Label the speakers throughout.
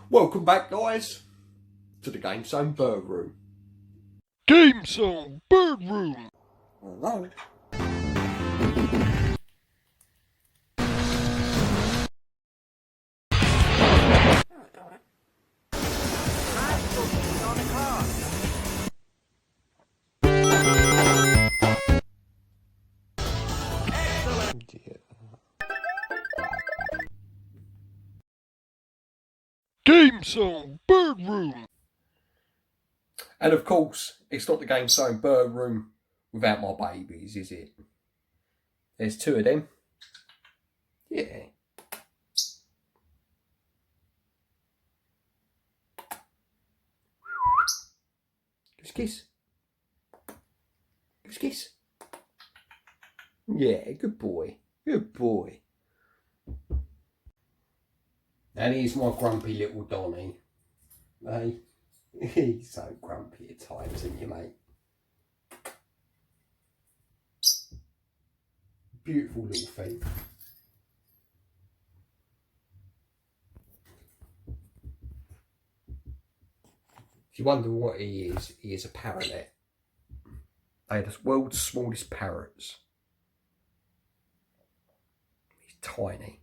Speaker 1: Welcome back, guys, to the Game Zone Bird Room.
Speaker 2: Game Zone Bird Room.
Speaker 1: Hello.
Speaker 2: Game Zone Bird Room.
Speaker 1: And of course, it's not the Game Zone Bird Room without my babies, is it? There's two of them. Yeah. Kiss, kiss. Kiss, kiss. Yeah, good boy. Good boy. And here's my grumpy little Donny. Hey, he's so grumpy at times, isn't you, mate? Beautiful little thing. If you wonder what he is a parrotlet. They are the world's smallest parrots. He's tiny.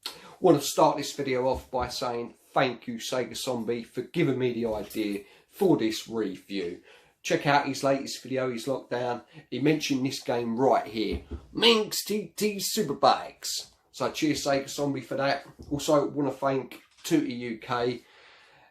Speaker 1: I want to start this video off by saying thank you, Sega Zombie, for giving me the idea for this review. Check out his latest video, his lockdown. He mentioned this game right here, ManxTT Super Bikes. So cheers, Sega Zombie, for that. Also, I want to thank Tooty UK.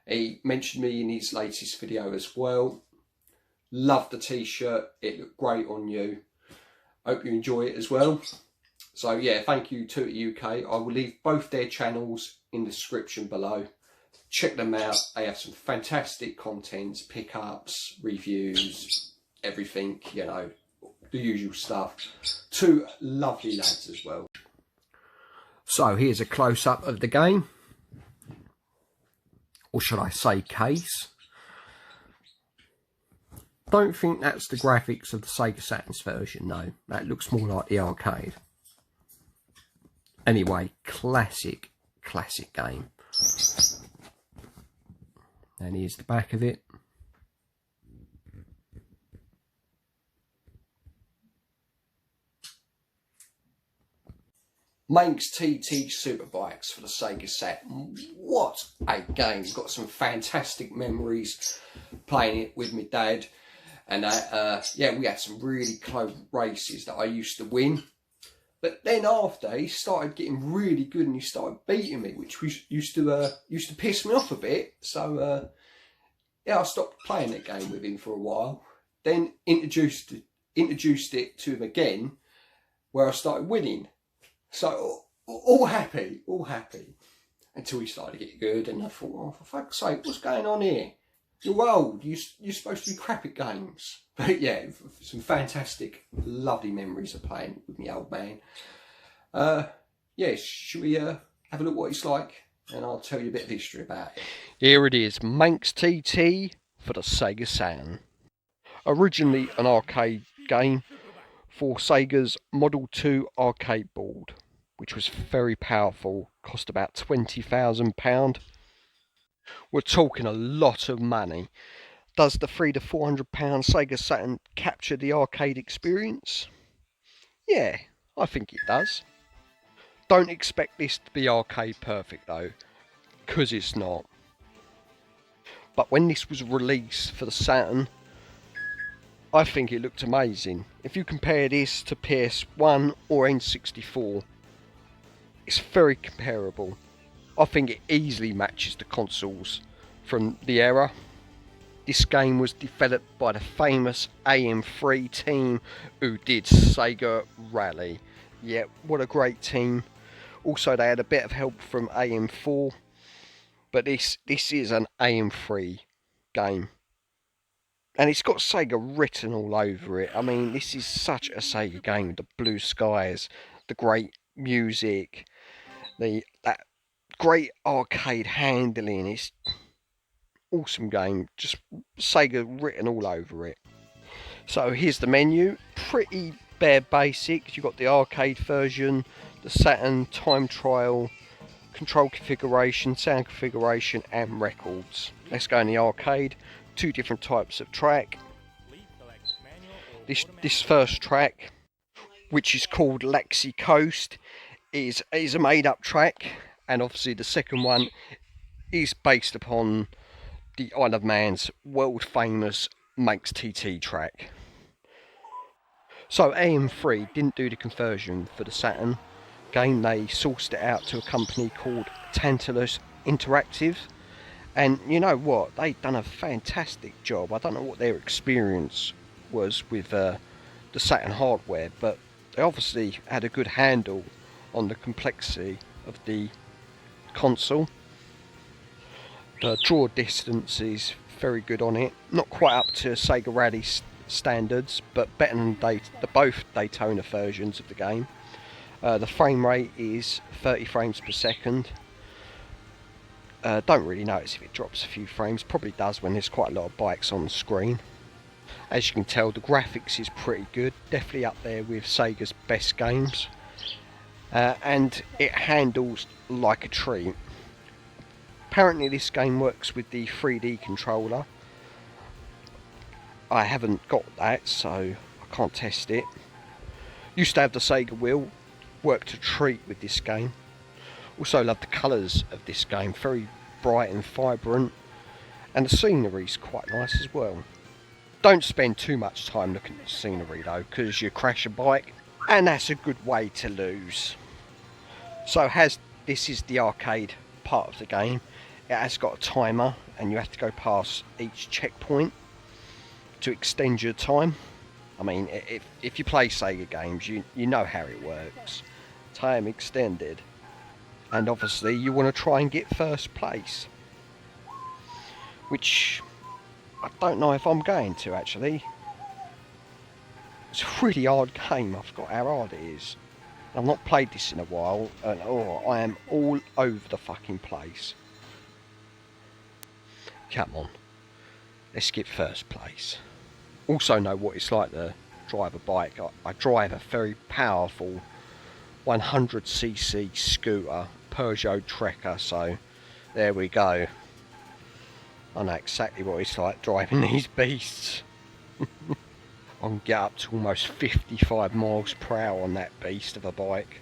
Speaker 1: He mentioned me in his latest video as well. Love the t-shirt, it looked great on you. Hope you enjoy it as well. So yeah, thank you Tooty UK. I will leave both their channels in the description below. Check them out. They have some fantastic contents, pickups, reviews, everything, you know, the usual stuff. Two lovely lads as well. So here's a close-up of the game. Or should I say case. Don't think that's the graphics of the Sega Saturn's version, no. That looks more like the arcade. Anyway, classic game. And here's the back of it. ManxTT Super Bikes for the Sega Saturn. What a game. Got some fantastic memories playing it with my dad. And yeah, we had some really close races that I used to win. But then after, he started getting really good and he started beating me, which used to piss me off a bit. So yeah, I stopped playing that game with him for a while. Then introduced it to him again, where I started winning. So all happy, until he started to get good. And I thought, oh, for fuck's sake, what's going on here? You're old. You're supposed to be crap at games. But yeah, some fantastic, lovely memories of playing with my old man. Yeah, should we have a look what it's like? And I'll tell you a bit of history about it.
Speaker 2: Here it is, ManxTT for the Sega Saturn. Originally an arcade game for Sega's Model 2 arcade board, which was very powerful, cost about £20,000. We're talking a lot of money. Does the £300 to £400 Sega Saturn capture the arcade experience? Yeah, I think it does. Don't expect this to be arcade perfect though, because it's not. But when this was released for the Saturn, I think it looked amazing. If you compare this to PS1 or N64, it's very comparable. I think it easily matches the consoles from the era. This game was developed by the famous AM3 team who did Sega Rally. Yeah, what a great team. Also, they had a bit of help from AM4, but this is an AM3 game. And it's got Sega written all over it. I mean, this is such a Sega game. The blue skies, the great music, that great arcade handling. It's awesome game, just Sega written all over it. So here's the menu, pretty bare basics. You've got the arcade version, the Saturn time trial, control configuration, sound configuration and records. Let's go in the arcade. Two different types of track. This first track, which is called Laxey Coast, is a made up track, and obviously the second one is based upon the Isle of Man's world famous ManxTT track. So AM3 didn't do the conversion for the Saturn game. They sourced it out to a company called Tantalus Interactive, and you know what, they've done a fantastic job. I don't know what their experience was with the Saturn hardware, but they obviously had a good handle on the complexity of the console. The draw distance is very good on it, not quite up to Sega Rally standards, but better than both Daytona versions of the game. The frame rate is 30 frames per second. Don't really notice if it drops a few frames, probably does when there's quite a lot of bikes on the screen. As you can tell, the graphics is pretty good, definitely up there with Sega's best games, and it handles like a treat. Apparently this game works with the 3D controller. I haven't got that, so I can't test it. Used to have the Sega wheel, worked a treat with this game. Also love the colours of this game, very bright and vibrant, and the scenery's quite nice as well. Don't spend too much time looking at the scenery though, because you crash a bike, and that's a good way to lose. So this is the arcade part of the game. It has got a timer, and you have to go past each checkpoint to extend your time. I mean, if you play Sega games, you know how it works. Time extended. And obviously you want to try and get first place, which I don't know if I'm going to actually. It's a really hard game, I forgot how hard it is. I've not played this in a while, and I am all over the fucking place. Come on, let's get first place. Also know what it's like to drive a bike. I drive a very powerful 100cc scooter, Peugeot Trekker, so there we go. I know exactly what it's like driving these beasts. I can get up to almost 55 miles per hour on that beast of a bike.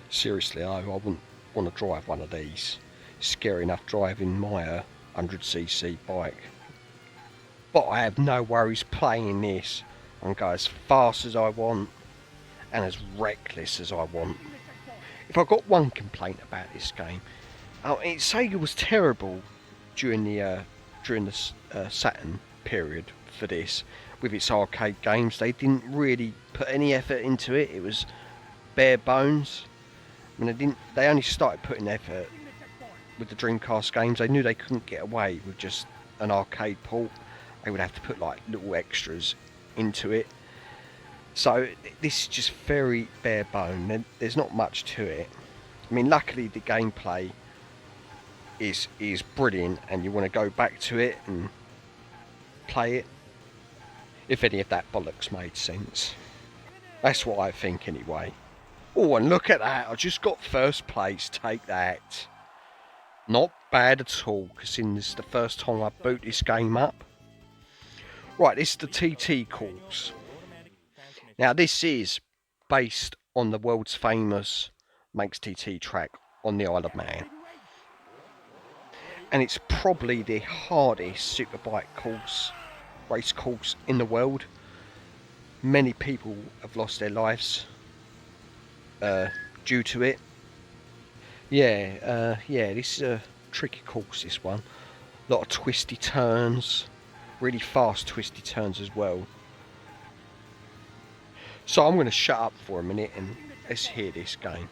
Speaker 2: Seriously though, I wouldn't want to drive one of these. It's scary enough driving my 100cc bike. But I have no worries playing this. I can go as fast as I want and as reckless as I want. If I've got one complaint about this game, Sega was terrible during the Saturn period for this. With its arcade games, they didn't really put any effort into it. It was bare bones. I mean, they only started putting effort with the Dreamcast games. They knew they couldn't get away with just an arcade port. They would have to put like little extras into it. So this is just very bare bone. There's not much to it. I mean, luckily the gameplay is brilliant, and you want to go back to it and play it. If any of that bollocks made sense. That's what I think anyway. Oh, and look at that. I just got first place. Take that. Not bad at all, considering this is the first time I boot this game up. Right, this is the TT course. Now, this is based on the world's famous ManxTT track on the Isle of Man. And it's probably the hardest superbike race course in the world. Many people have lost their lives due to it. Yeah, this is a tricky course, this one. A lot of twisty turns, really fast twisty turns as well. So I'm going to shut up for a minute and let's hear this game.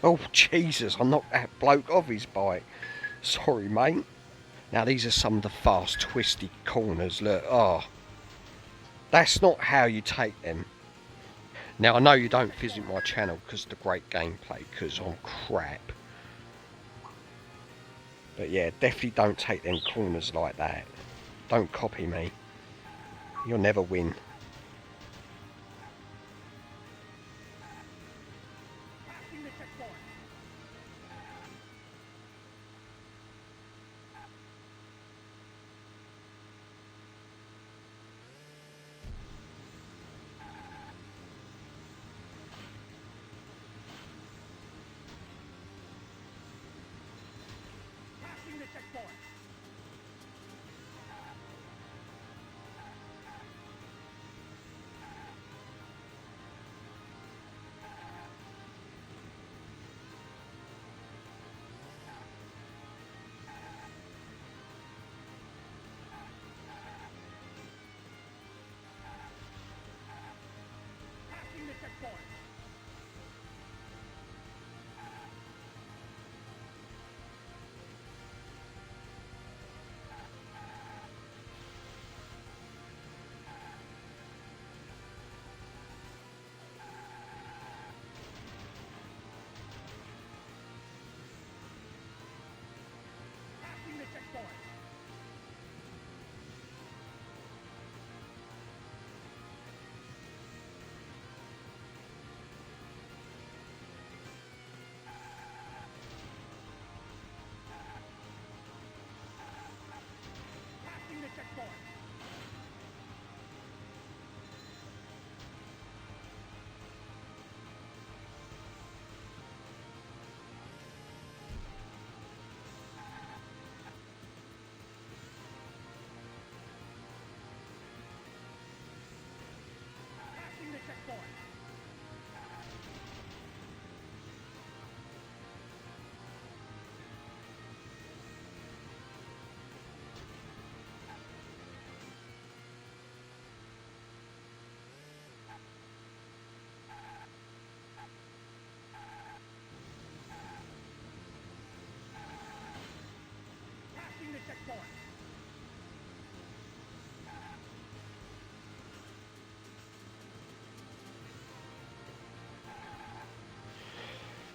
Speaker 2: Oh, Jesus, I knocked that bloke off his bike. Sorry, mate. Now, these are some of the fast, twisty corners. Look, oh. That's not how you take them. Now, I know you don't visit my channel because of the great gameplay, because I'm crap. But yeah, definitely don't take them corners like that. Don't copy me. You'll never win.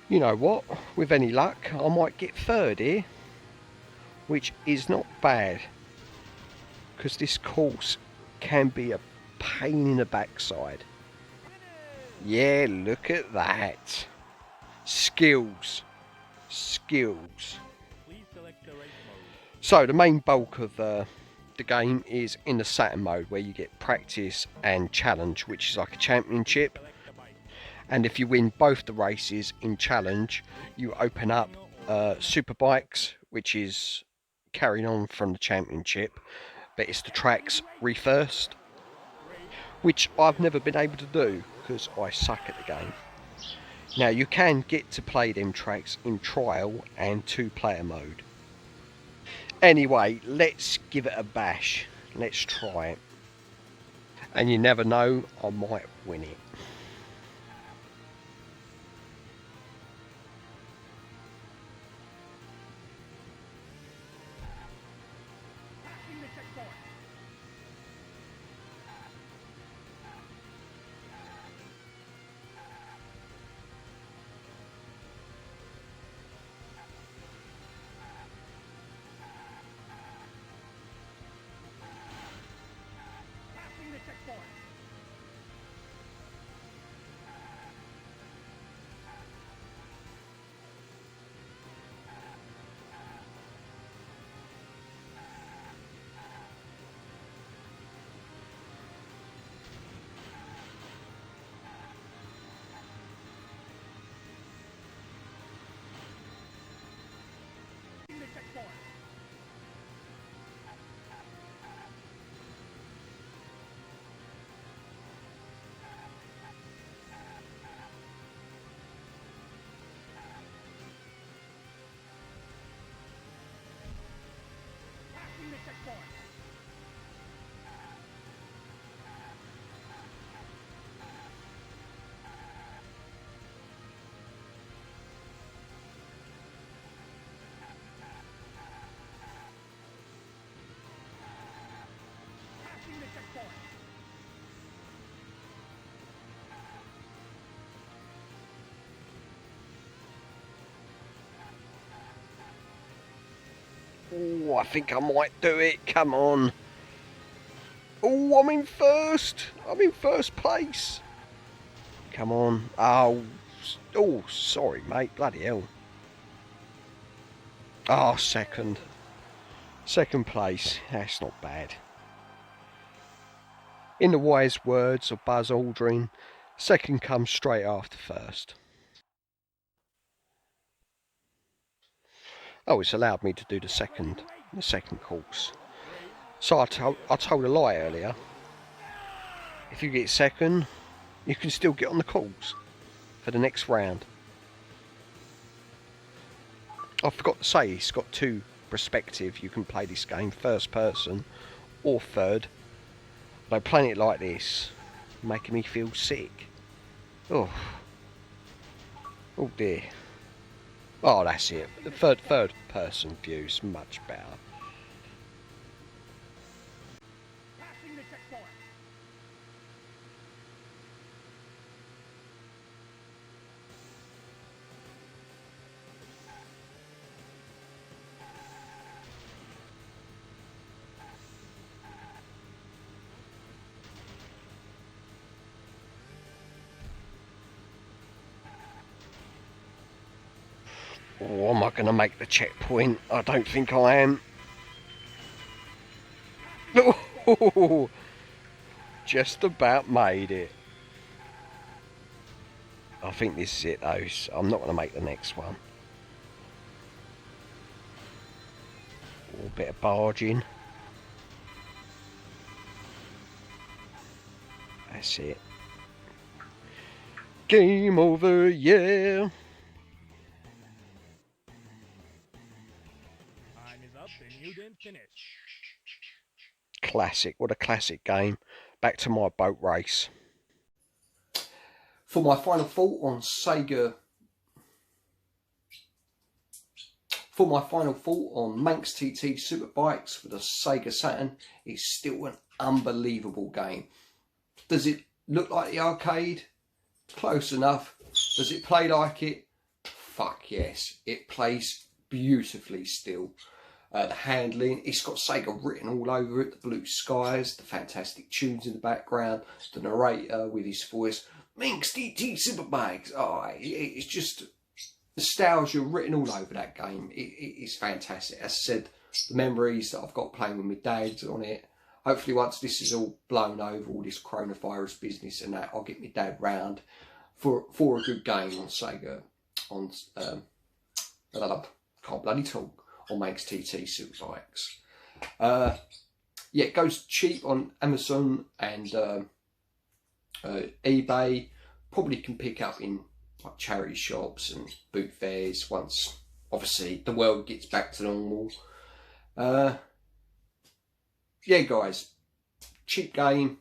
Speaker 2: You know what? With any luck, I might get third here. Which is not bad. Because this course can be a pain in the backside. Yeah, look at that. Skills. Skills. So the main bulk of the game is in the Saturn mode, where you get practice and challenge, which is like a championship. And if you win both the races in challenge, you open up super bikes, which is carrying on from the championship, but it's the tracks reversed, which I've never been able to do because I suck at the game. Now you can get to play them tracks in trial and 2-player mode. Anyway, let's give it a bash. Let's try it. And you never know, I might win it. Oh, I think I might do it. Come on. Oh, I'm in first. I'm in first place. Come on. Oh, sorry, mate. Bloody hell. Oh, second. Second place. That's not bad. In the wise words of Buzz Aldrin, second comes straight after first. Oh, it's allowed me to do the second course. So I told a lie earlier. If you get second, you can still get on the course for the next round. I forgot to say it's got two perspectives. You can play this game, first person or third. But playing it like this, making me feel sick. Oh dear. Oh, that's it. The third person view is much better. Oh, am I going to make the checkpoint? I don't think I am. Oh, just about made it. I think this is it though. So I'm not going to make the next one. Oh, a bit of barging. That's it. Game over, yeah. You didn't finish. Classic. What a classic game. Back to my boat race.
Speaker 1: For my final thought on Sega. For my final thought on ManxTT Super Bikes for the Sega Saturn, it's still an unbelievable game. Does it look like the arcade? Close enough. Does it play like it? Fuck yes. It plays beautifully still. The handling, it's got Sega written all over it, the blue skies, the fantastic tunes in the background, the narrator with his voice, ManxTT Super Bikes. Oh, it's just nostalgia written all over that game. It's fantastic. As I said, the memories that I've got playing with my dad on it. Hopefully once this is all blown over, all this coronavirus business and that, I'll get my dad round for a good game on Sega, on, can't bloody talk, on ManxTT Super Bikes. Yeah, it goes cheap on Amazon and eBay. Probably can pick up in like charity shops and boot fairs once, obviously, the world gets back to normal. Yeah, guys, cheap game,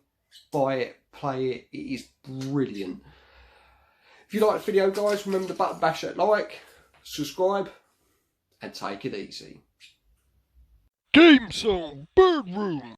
Speaker 1: buy it, play it. It is brilliant. If you like the video, guys, remember the button, bash that like, subscribe, and take it easy.
Speaker 2: Game Song Bird Room.